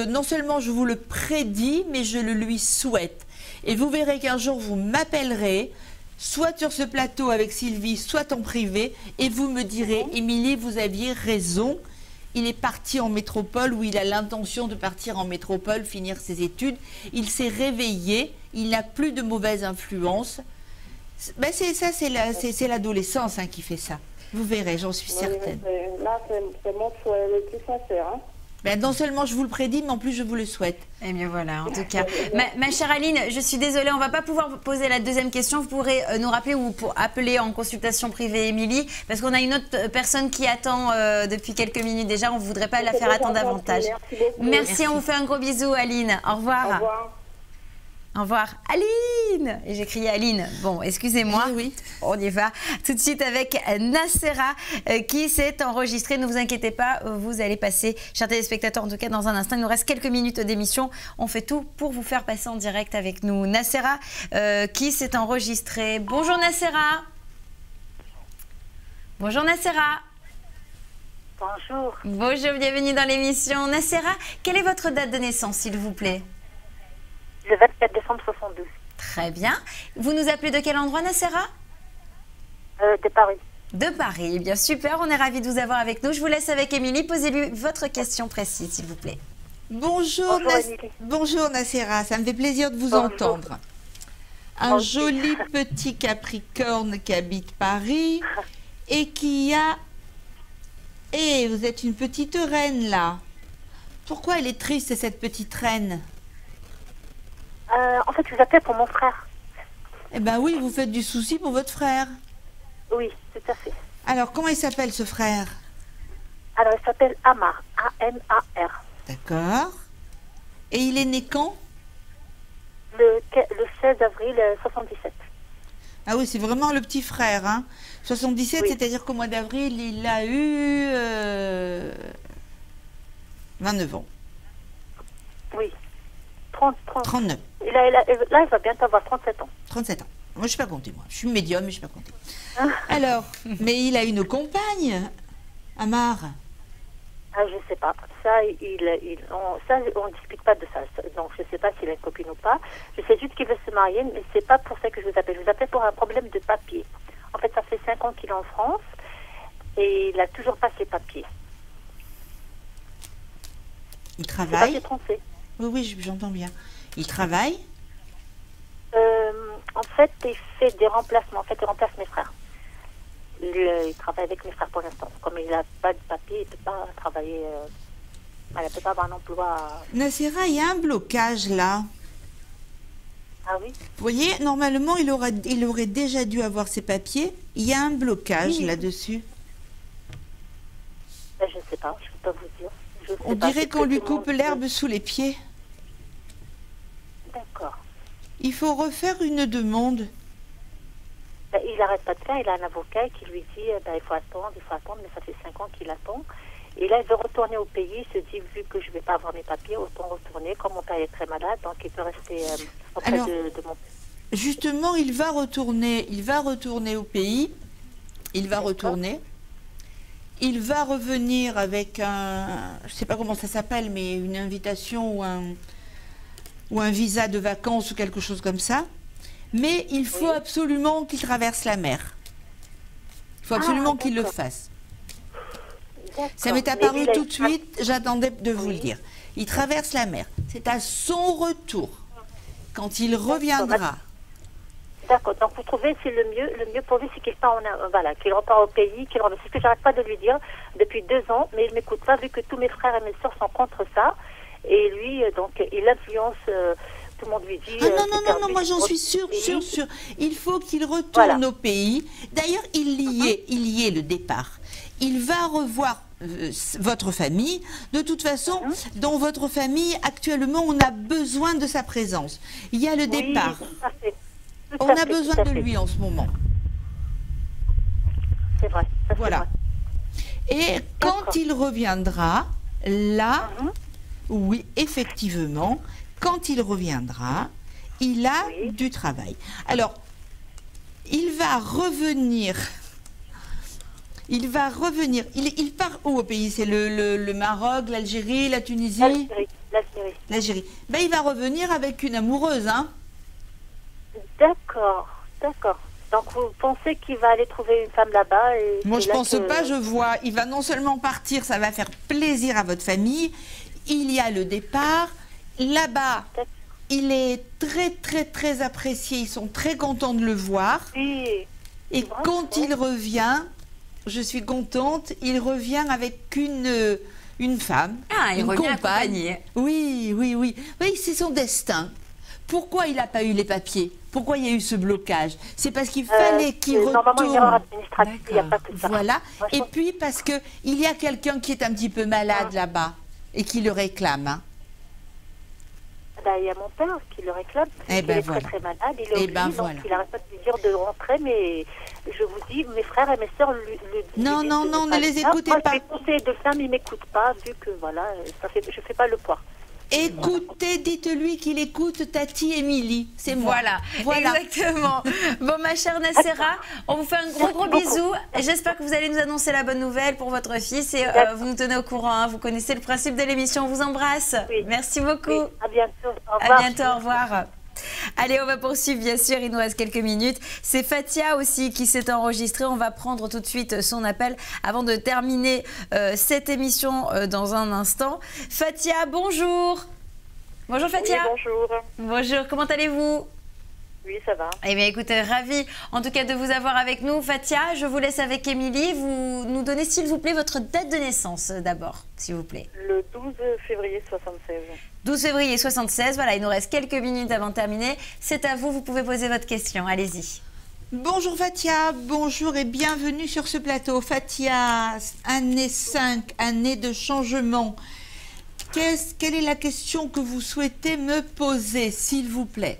non seulement je vous le prédis, mais je le lui souhaite. Et vous verrez qu'un jour, vous m'appellerez, soit sur ce plateau avec Sylvie, soit en privé, et vous me direz, Émilie, vous aviez raison. Il est parti en métropole, ou il a l'intention de partir en métropole, finir ses études. Il s'est réveillé, il n'a plus de mauvaise influence. Ben c'est l'adolescence qui fait ça. Vous verrez, j'en suis certaine. Là, c'est mon souhait le plus sincère. Hein. Ben, non seulement je vous le prédis, mais en plus je vous le souhaite. Eh bien voilà, en tout cas. Ma chère Aline, je suis désolée, on ne va pas pouvoir vous poser la deuxième question. Vous pourrez nous rappeler ou pour appeler en consultation privée Émilie, parce qu'on a une autre personne qui attend depuis quelques minutes déjà. On ne voudrait pas la faire attendre davantage. Merci, on vous fait un gros bisou, Aline. Au revoir. Au revoir. Au revoir. Aline! Et j'ai crié Aline. Bon, excusez-moi. Oui. On y va tout de suite avec Nacera qui s'est enregistrée. Ne vous inquiétez pas, vous allez passer, chers téléspectateurs, en tout cas dans un instant. Il nous reste quelques minutes d'émission. On fait tout pour vous faire passer en direct avec nous. Nacera qui s'est enregistrée. Bonjour Nacera. Bonjour Nacera. Bonjour. Bonjour, bienvenue dans l'émission. Nacera, quelle est votre date de naissance, s'il vous plaît? Le 24 décembre 72. Très bien. Vous nous appelez de quel endroit, Nacera? De Paris. De Paris. Eh bien, super. On est ravis de vous avoir avec nous. Je vous laisse avec Émilie. Posez-lui votre question précise, s'il vous plaît. Bonjour, bonjour Nacera. Ça me fait plaisir de vous entendre. Un joli petit Capricorne qui habite Paris et qui a... Eh, vous êtes une petite reine, là. Pourquoi elle est triste, cette petite reine? En fait, je vous appelle pour mon frère. Eh bien oui, vous faites du souci pour votre frère. Oui, tout à fait. Alors, comment il s'appelle ce frère? Alors, il s'appelle Amar. A-M-A-R. D'accord. Et il est né quand? Le 16 avril 77. Ah oui, c'est vraiment le petit frère. Hein. 77, oui. C'est-à-dire qu'au mois d'avril, il a eu 29 ans. Oui. 39. Là, il va bientôt avoir 37 ans. 37 ans. Moi, je ne sais pas compter, moi. Je suis médium, mais je ne sais pas compter. Alors, mais il a une compagne, Amar. Ah, je ne sais pas. Ça, on ne discute pas de ça. Donc, je ne sais pas s'il a une copine ou pas. Je sais juste qu'il veut se marier, mais ce n'est pas pour ça que je vous appelle. Je vous appelle pour un problème de papier. En fait, ça fait 5 ans qu'il est en France et il n'a toujours pas ses papiers. Il travaille? Français. Oui, j'entends bien. Il travaille? En fait, il fait des remplacements. En fait, il remplace mes frères. Il travaille avec mes frères pour l'instant. Comme il n'a pas de papier, il ne peut pas travailler. Il ne peut pas avoir un emploi. Nacera, il y a un blocage là. Ah oui? Vous voyez, normalement, il aurait déjà dû avoir ses papiers. Il y a un blocage là-dessus. Ben, je ne sais pas, je ne peux pas vous dire. On dirait qu'on lui coupe l'herbe sous les pieds. D'accord. Il faut refaire une demande. Ben, il n'arrête pas de faire. Il a un avocat qui lui dit il faut attendre, mais ça fait 5 ans qu'il attend. Et là, il veut retourner au pays. Il se dit, vu que je ne vais pas avoir mes papiers, autant retourner. Comme mon père est très malade, donc il peut rester auprès de mon père. Justement, il va retourner au pays. Il va retourner. Il va revenir avec un, je ne sais pas comment ça s'appelle, mais une invitation ou un visa de vacances ou quelque chose comme ça. Mais il faut absolument qu'il traverse la mer. Il faut absolument qu'il le fasse. Ça m'est apparu tout de suite, j'attendais de vous le dire. Il traverse la mer. C'est à son retour, quand il reviendra. D'accord, donc vous trouvez c'est le mieux pour lui, c'est qu'il qu'il repart au pays, qu'il revient. C'est ce que j'arrête pas de lui dire depuis 2 ans, mais il ne m'écoute pas vu que tous mes frères et mes soeurs sont contre ça. Et lui, donc, il influence, tout le monde lui dit... non, moi j'en suis sûre. Il faut qu'il retourne au pays. D'ailleurs, il y est le départ. Il va revoir votre famille. De toute façon, dans votre famille, actuellement, on a besoin de sa présence. Il y a le départ. Tout à fait. Tout On à a fait, besoin tout à de fait. lui en ce moment. C'est vrai. Ça, c'est Voilà. vrai. Et quand D'accord. il reviendra, là, oui, effectivement, quand il reviendra, il a Oui. du travail. Alors, il va revenir. Il va revenir. Il part où au pays? C'est le Maroc, l'Algérie, la Tunisie, L'Algérie. l'Algérie. Ben, il va revenir avec une amoureuse, hein. D'accord, d'accord. Donc vous pensez qu'il va aller trouver une femme là-bas et Moi, et je là pense que- pas, je vois. Il va non seulement partir, ça va faire plaisir à votre famille. Il y a le départ. Là-bas, il est très, très, très apprécié. Ils sont très contents de le voir. Oui. Et vrai, quand c'est vrai. il revient, je suis contente, il revient avec une femme. Ah, il une revient compagne. accompagné. Oui, oui, oui. Oui, c'est son destin. Pourquoi il n'a pas eu les papiers? Pourquoi il y a eu ce blocage? C'est parce qu'il fallait qu'il Normalement, une erreur retourne. administrative, il n'y a pas que ça. Voilà. Moi, je Et pense- puis parce que il y a quelqu'un qui est un petit peu malade là-bas et qui le réclame. Hein. Ben, il y a mon père qui le réclame. Eh il ben, est voilà. très très malade. Il est Eh obligé, ben, donc voilà. il n'arrête pas de lui dire de rentrer. Mais je vous dis, mes frères et mes sœurs le disent. Non, Ils non, disent non, de ne pas les le faire. écoutez Moi, pas. je vais conseiller de le faire, mais il ne m'écoute pas, vu que voilà, je ne fais pas le poids. Écoutez, dites-lui qu'il écoute Tati Émilie. C'est moi. Voilà, exactement. Bon, ma chère Nacera, on vous fait un gros bisou. J'espère que vous allez nous annoncer la bonne nouvelle pour votre fils et vous nous tenez au courant. Hein. Vous connaissez le principe de l'émission. On vous embrasse. Oui. Merci beaucoup. Oui, à bientôt. Au À revoir. bientôt, au revoir. Allez, on va poursuivre, bien sûr, il nous reste quelques minutes. C'est Fatia aussi qui s'est enregistrée. On va prendre tout de suite son appel avant de terminer cette émission dans un instant. Fatia, bonjour. Bonjour Fatia. Oui, bonjour. Bonjour, comment allez-vous? Oui, ça va. Eh bien, écoutez, ravie en tout cas de vous avoir avec nous. Fatia, je vous laisse avec Émilie. Vous nous donnez, s'il vous plaît, votre date de naissance d'abord, s'il vous plaît. Le 12 février 76. 12 février 76, voilà, il nous reste quelques minutes avant de terminer. C'est à vous, vous pouvez poser votre question, allez-y. Bonjour Fatia, bonjour et bienvenue sur ce plateau. Fatia, année 5, année de changement. Quelle est la question que vous souhaitez me poser, s'il vous plaît?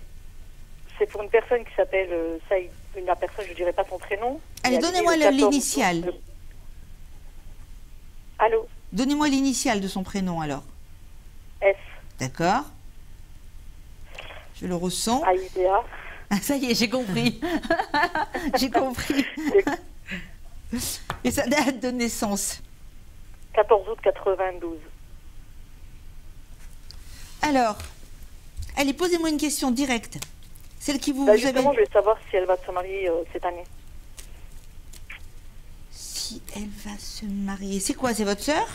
C'est pour une personne qui s'appelle Saïd. La personne, je ne dirai pas son prénom. Allez, Il a donnez-moi dit le 14 l'initiale. août. Allô? Donnez-moi l'initiale de son prénom alors. S. D'accord. Je le ressens. Aïdéa. Ah, ça y est, j'ai compris. J'ai compris. Et sa date de naissance? 14 août 92. Alors, allez, posez-moi une question directe. Celle qui vous, Bah, vous justement, avez... je vais savoir si elle va se marier cette année. Si elle va se marier. C'est quoi, c'est votre sœur?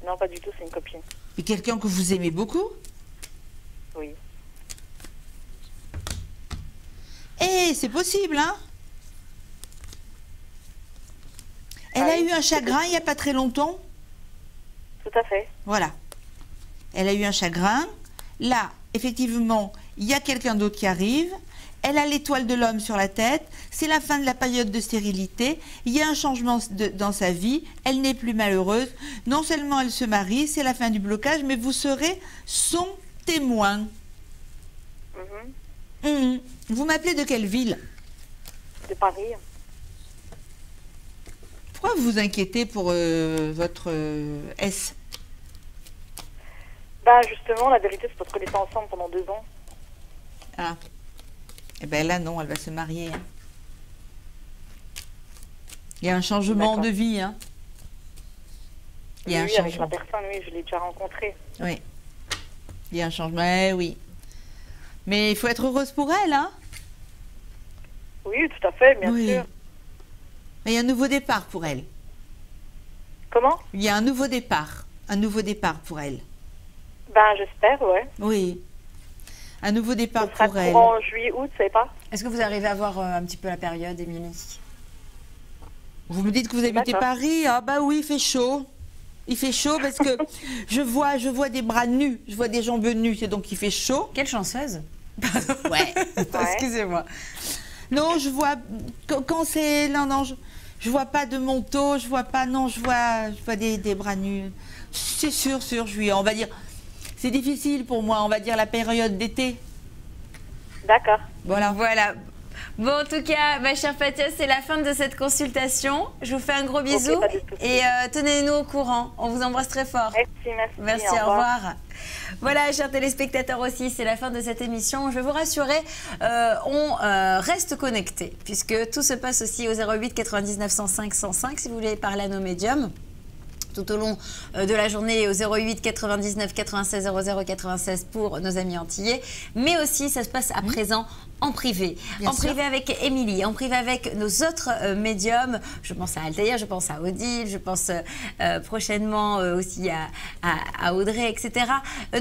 Non, pas du tout, c'est une copine. Mais quelqu'un que vous aimez beaucoup? Oui. Eh, c'est possible, hein? Elle a oui, eu un chagrin il n'y a pas très longtemps. Tout à fait. Voilà. Elle a eu un chagrin. Là, effectivement, il y a quelqu'un d'autre qui arrive. Elle a l'étoile de l'homme sur la tête. C'est la fin de la période de stérilité. Il y a un changement dans sa vie. Elle n'est plus malheureuse. Non seulement elle se marie, c'est la fin du blocage, mais vous serez son témoin. Mhm. Vous m'appelez de quelle ville? De Paris. Pourquoi vous vous inquiétez pour votre S? Bah, justement, la vérité, c'est parce qu'on était ensemble pendant 2 ans. Ah. Eh bien là, non, elle va se marier. Hein. Il y a un changement D'accord. de vie. Hein. Il y a Oui, un avec changement. la personne, oui, je l'ai déjà rencontrée. Oui. Il y a un changement. Eh oui. Mais il faut être heureuse pour elle. Hein. Oui, tout à fait, bien Oui. sûr. Mais il y a un nouveau départ pour elle. Comment? Il y a un nouveau départ. Un nouveau départ pour elle. Ben, j'espère, ouais. Oui. Un nouveau départ Ce sera pour elle. courant juillet, août, vous savez pas? Est-ce que vous arrivez à voir un petit peu la période, Émilie? Vous me dites que vous habitez D'accord. Paris? Ah bah oui, il fait chaud. Il fait chaud parce que je vois des bras nus, je vois des jambes nues, c'est donc il fait chaud. Quelle chanceuse. Ouais. Excusez-moi. Non, je vois quand c'est non, Je vois pas de manteau, je vois pas, non, je vois des bras nus. C'est sûr, on va dire, c'est difficile pour moi, on va dire la période d'été. D'accord. Voilà. Voilà. Bon, en tout cas, ma chère Fatia, c'est la fin de cette consultation. Je vous fais un gros bisou pas de souci. et tenez-nous au courant. On vous embrasse très fort. Merci, Merci, au revoir. Voilà, chers téléspectateurs aussi, c'est la fin de cette émission. Je vais vous rassurer, on reste connecté puisque tout se passe aussi au 08 99 105 105 si vous voulez parler à nos médiums. Tout au long de la journée au 08 99 96 00 96 pour nos amis antillais. Mais aussi, ça se passe à présent en privé. Bien sûr. Privé avec Émilie, en privé avec nos autres médiums. Je pense à Altaïr, je pense à Odile, je pense prochainement aussi à Audrey, etc.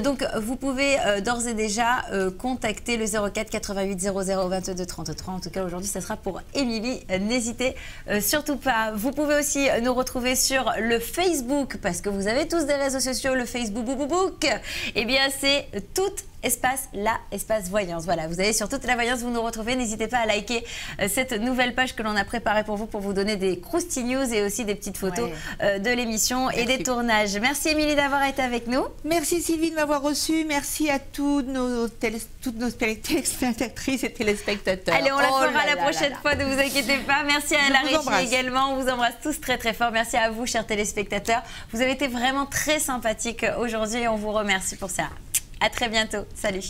Donc, vous pouvez d'ores et déjà contacter le 04 88 00 22 33. En tout cas, aujourd'hui, ça sera pour Émilie. N'hésitez surtout pas. Vous pouvez aussi nous retrouver sur le Facebook, parce que vous avez tous des réseaux sociaux, le Facebook, eh bien, c'est toute espace voyance. Voilà, vous allez sur toute la voyance, vous nous retrouvez. N'hésitez pas à liker cette nouvelle page que l'on a préparée pour vous donner des crousty news et aussi des petites photos de l'émission et des tournages. Merci Émilie d'avoir été avec nous. Merci Sylvie de m'avoir reçue. Merci à toutes nos téléspectatrices et téléspectateurs. Allez, on la fera la prochaine fois, ne vous inquiétez pas. Merci à la régie également. On vous embrasse tous très très fort. Merci à vous, chers téléspectateurs. Vous avez été vraiment très sympathiques aujourd'hui et on vous remercie pour ça. À très bientôt. Salut.